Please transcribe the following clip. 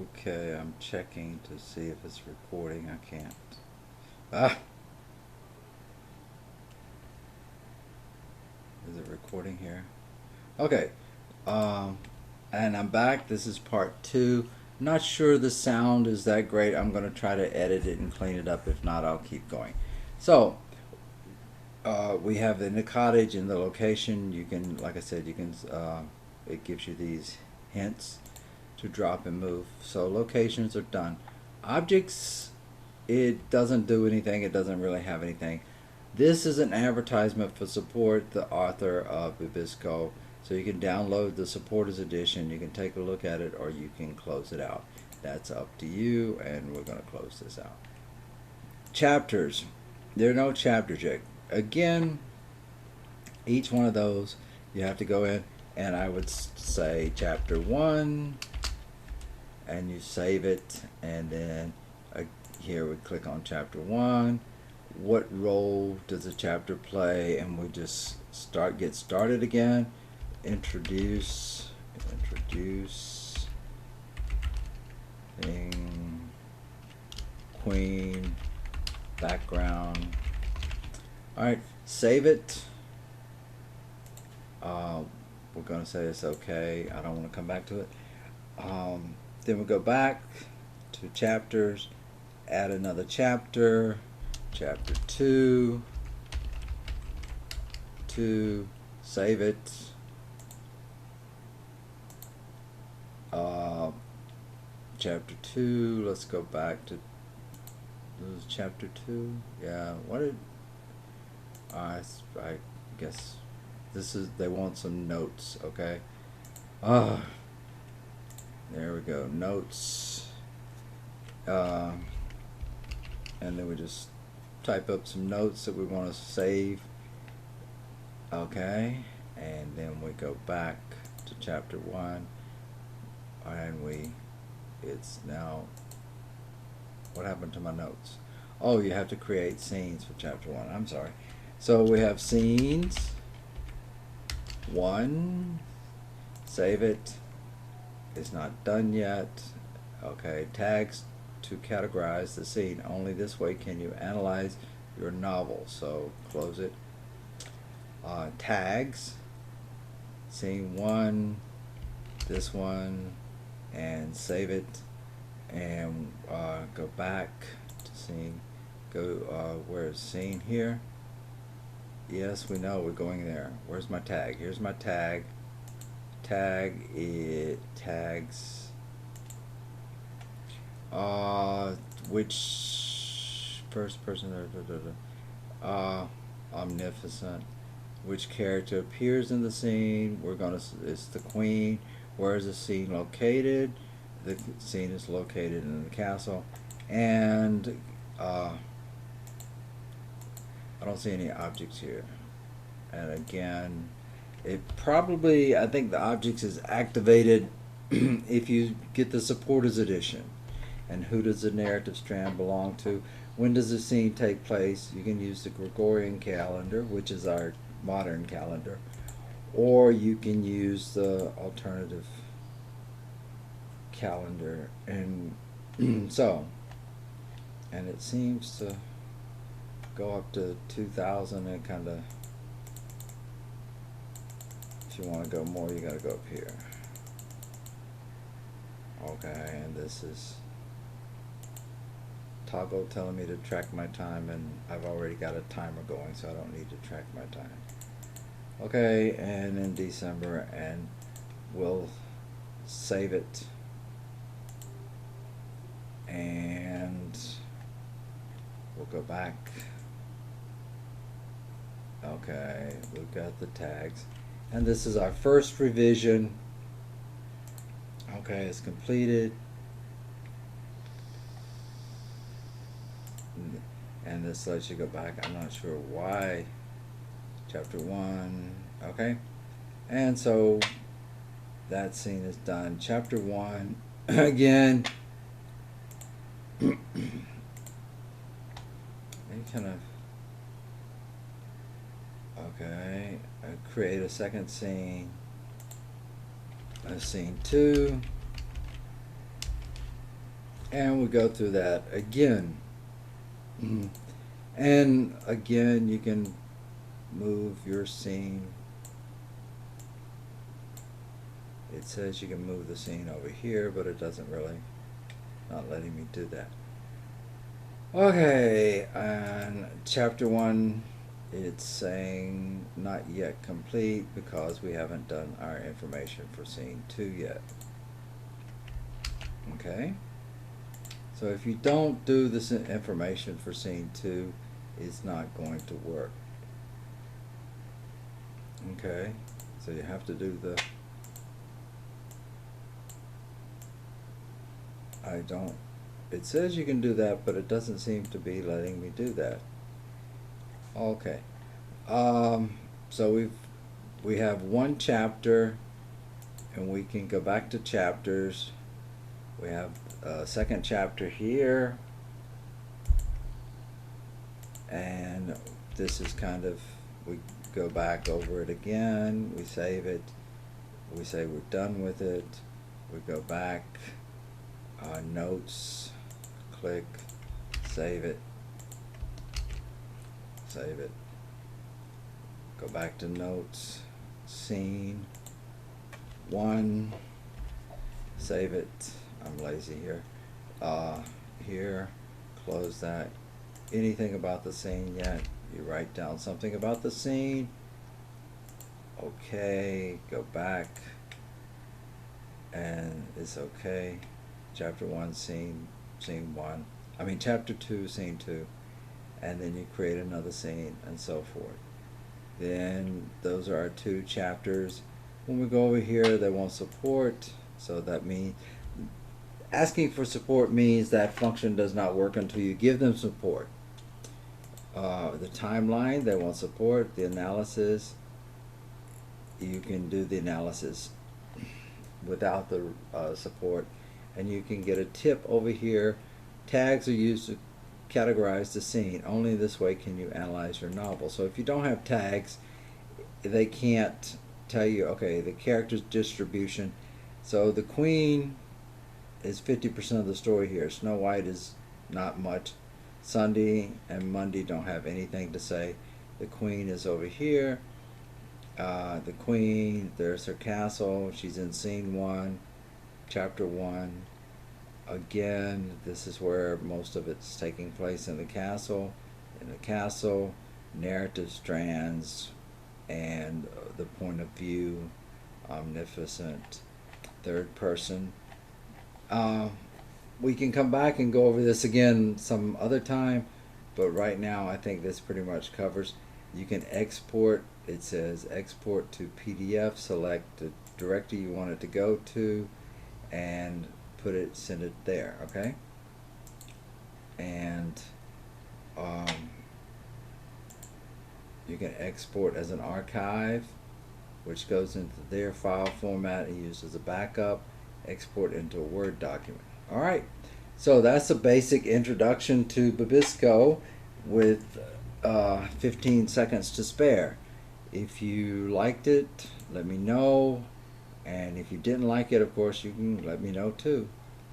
Okay, I'm checking to see if it's recording. I can't. Ah, is it recording here? Okay. Um, and I'm back. This is part two. Not sure the sound is that great. I'm going to try to edit it and clean it up. If not, I'll keep going. So, we have in the cottage in the location. You can, like I said, you can. It gives you these hints to drop and move. So locations are done. Objects, it doesn't do anything. It doesn't really have anything. This is an advertisement for support the author of Bibisco. So you can download the supporters edition. You can take a look at it, or you can close it out. That's up to you. And we're going to close this out. Chapters. There are no chapters yet. Again, each one of those you have to go in, and I would say chapter 1, and you save it, and then here we click on chapter 1. What role does the chapter play? And we just get started again. Introduce thing, queen, background. All right, save it. We're gonna say it's okay. I don't want to come back to it. Then we go back to chapters, add another chapter, chapter 2, save it. Chapter 2, let's go back to chapter 2. Yeah, what did I guess this is, they want some notes, okay? There we go, notes. And then we just type up some notes that we want to save. Okay, and then we go back to chapter 1, and it's now, what happened to my notes? Oh, you have to create scenes for chapter 1. I'm sorry. So we have scenes 1, save it. It's not done yet. Okay, tags to categorize the scene. Only this way can you analyze your novel. So close it. Tags, scene 1, this one, and save it. And go back to scene. Where's scene here? Yes, we know we're going there. Where's my tag? Here's my tag. Tags. Which first person? Omnificent. Which character appears in the scene? It's the queen. Where is the scene located? The scene is located in the castle, and I don't see any objects here. And again, it probably, I think the objects is activated if you get the supporters edition. And who does the narrative strand belong to? When does the scene take place? You can use the Gregorian calendar, which is our modern calendar, or you can use the alternative calendar. And so, and it seems to go up to 2000 and kind of, if you want to go more, you got to go up here. Okay, and this is toggle telling me to track my time, and I've already got a timer going, so I don't need to track my time. Okay, and in December, and we'll save it, and we'll go back. Okay, we've got the tags, and this is our first revision. Okay, it's completed. And this lets you go back. I'm not sure why. Chapter 1. Okay. And so that scene is done. Chapter 1. Again. Any kind of. Okay. Create a second scene. Scene 2. And we go through that again. And again, you can move your scene. It says you can move the scene over here, but it doesn't really, not letting me do that. Okay, and chapter 1, it's saying not yet complete because we haven't done our information for scene 2 yet. Okay, so if you don't do this information for scene 2, it's not going to work. Okay, so you have to do the, it says you can do that, but it doesn't seem to be letting me do that. Okay, so we have one chapter, and we can go back to chapters. We have a second chapter here, and this is kind of, we go back over it again, we save it, we say we're done with it, we go back, notes, click, save it, go back to notes, scene 1, save it. I'm lazy here. Here, close that. Anything about the scene yet? You write down something about the scene. Okay, go back, and it's okay. Chapter 1, scene 1. I mean chapter 2, scene 2, and then you create another scene and so forth. Then those are our 2 chapters. When we go over here, they want support, so that means asking for support means that function does not work until you give them support. The timeline, they want support. The analysis, you can do the analysis without the support. And you can get a tip over here. Tags are used to categorize the scene. Only this way can you analyze your novel. So if you don't have tags, they can't tell you, okay, the character's distribution. So the Queen is 50% of the story here. Snow White is not much. Sunday and Monday don't have anything to say. The Queen is over here. The Queen, there's her castle. She's in scene 1, chapter 1. Again, this is where most of it's taking place, in the castle. In the castle, narrative strands, and the point of view, omniscient, third person. We can come back and go over this again some other time, but right now I think this pretty much covers. You can export. It says export to PDF. Select the directory you want it to go to, and send it there. Okay. And you can export as an archive, which goes into their file format and used as a backup. Export into a Word document. All right, so that's a basic introduction to Bibisco with 15 seconds to spare. If you liked it, let me know, and if you didn't like it, of course, you can let me know too.